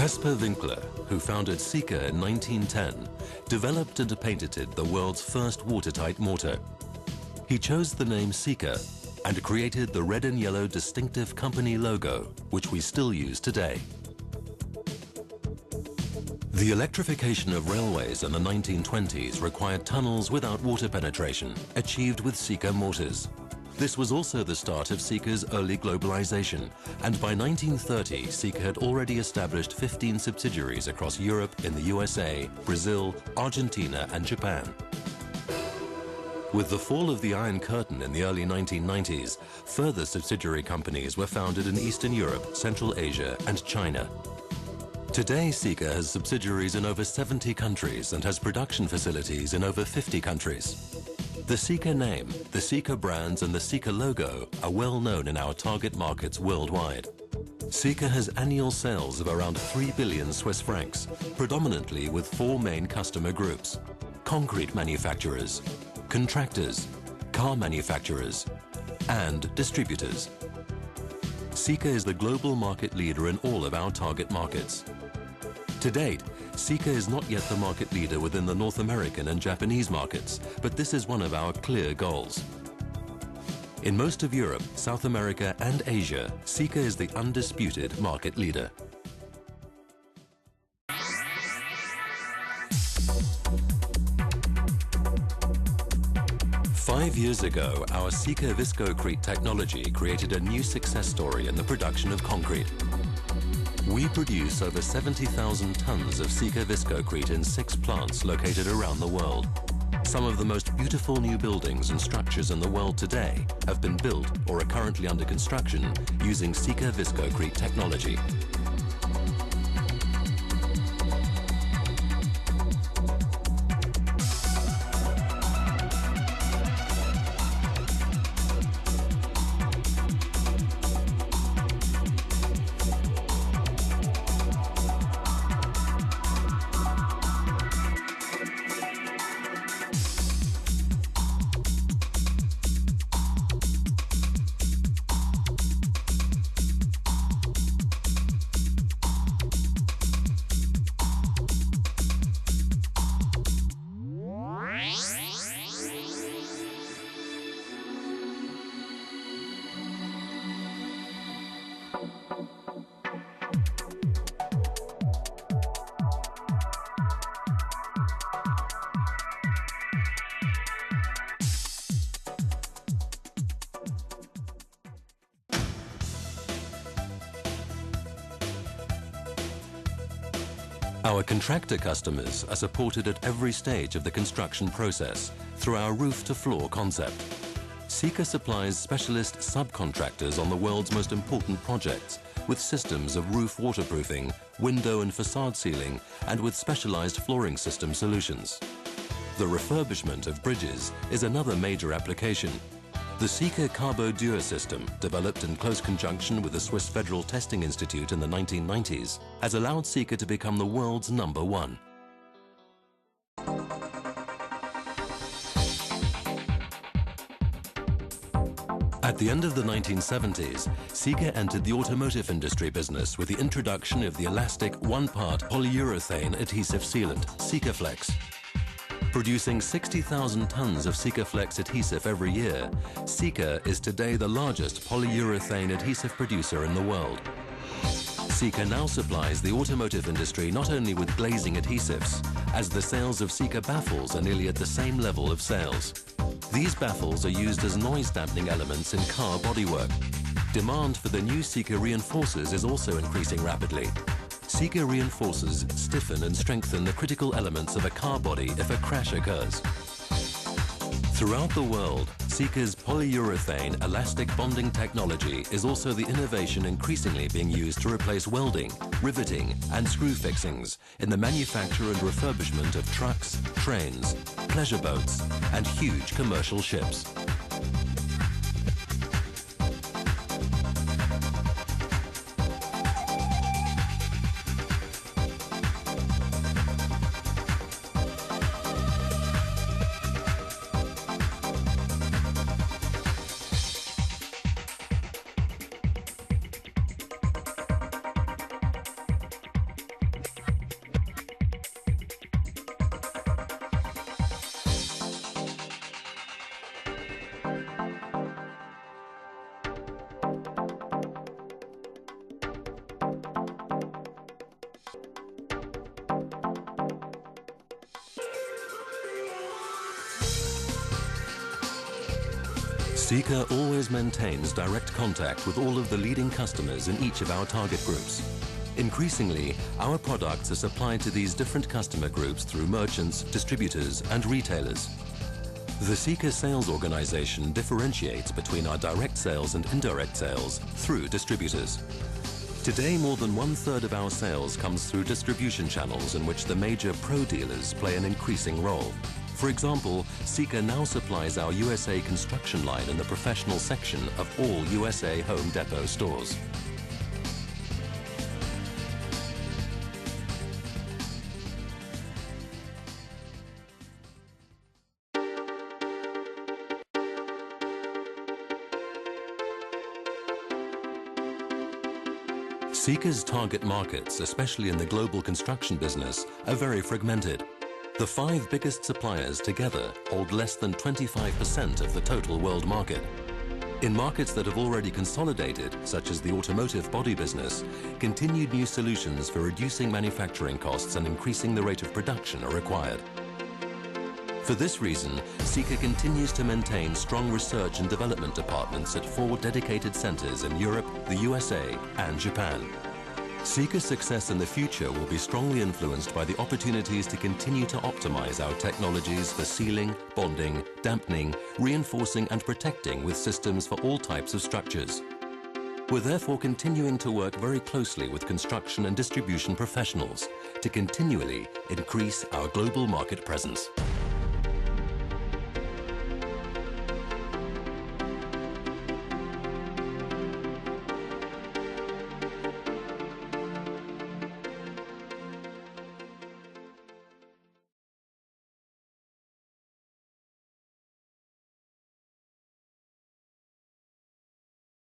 Caspar Winkler, who founded Sika in 1910, developed and patented the world's first watertight mortar. He chose the name Sika and created the red and yellow distinctive company logo, which we still use today. The electrification of railways in the 1920s required tunnels without water penetration, achieved with Sika mortars. This was also the start of Sika's early globalization, and by 1930, Sika had already established 15 subsidiaries across Europe, in the USA, Brazil, Argentina, and Japan. With the fall of the Iron Curtain in the early 1990s, further subsidiary companies were founded in Eastern Europe, Central Asia, and China. Today, Sika has subsidiaries in over 70 countries and has production facilities in over 50 countries. The Sika name, the Sika brands and the Sika logo are well known in our target markets worldwide. Sika has annual sales of around 3 billion Swiss francs, predominantly with 4 main customer groups: concrete manufacturers, contractors, car manufacturers, and distributors. Sika is the global market leader in all of our target markets. To date, Sika is not yet the market leader within the North American and Japanese markets, but this is one of our clear goals. In most of Europe, South America and Asia, Sika is the undisputed market leader. Five years ago, our Sika Viscocrete technology created a new success story in the production of concrete. We produce over 70,000 tons of Sika Viscocrete in 6 plants located around the world. Some of the most beautiful new buildings and structures in the world today have been built or are currently under construction using Sika Viscocrete technology. Our contractor customers are supported at every stage of the construction process through our roof-to-floor concept. Sika supplies specialist subcontractors on the world's most important projects with systems of roof waterproofing, window and facade sealing, and with specialized flooring system solutions. The refurbishment of bridges is another major application. The Sika Carbo Dur system, developed in close conjunction with the Swiss Federal Testing Institute in the 1990s, has allowed Sika to become the world's #1. At the end of the 1970s, Sika entered the automotive industry business with the introduction of the elastic one-part polyurethane adhesive sealant, Sikaflex. Producing 60,000 tons of Sikaflex adhesive every year, Sika is today the largest polyurethane adhesive producer in the world. Sika now supplies the automotive industry not only with glazing adhesives, as the sales of Sika baffles are nearly at the same level of sales. These baffles are used as noise dampening elements in car bodywork. Demand for the new Sika reinforcers is also increasing rapidly. Sika reinforcers stiffen and strengthen the critical elements of a car body if a crash occurs. Throughout the world, Sika's polyurethane elastic bonding technology is also the innovation increasingly being used to replace welding, riveting, and screw fixings in the manufacture and refurbishment of trucks, trains, pleasure boats, and huge commercial ships. Sika always maintains direct contact with all of the leading customers in each of our target groups. Increasingly, our products are supplied to these different customer groups through merchants, distributors and retailers. The Sika sales organization differentiates between our direct sales and indirect sales through distributors. Today, more than 1/3 of our sales comes through distribution channels in which the major pro dealers play an increasing role. For example, Sika now supplies our USA construction line in the professional section of all USA Home Depot stores. Sika's target markets, especially in the global construction business, are very fragmented. The 5 biggest suppliers together hold less than 25% of the total world market. In markets that have already consolidated, such as the automotive body business, continued new solutions for reducing manufacturing costs and increasing the rate of production are required. For this reason, Sika continues to maintain strong research and development departments at 4 dedicated centers in Europe, the USA and Japan. Sika's success in the future will be strongly influenced by the opportunities to continue to optimize our technologies for sealing, bonding, dampening, reinforcing and protecting with systems for all types of structures. We're therefore continuing to work very closely with construction and distribution professionals to continually increase our global market presence.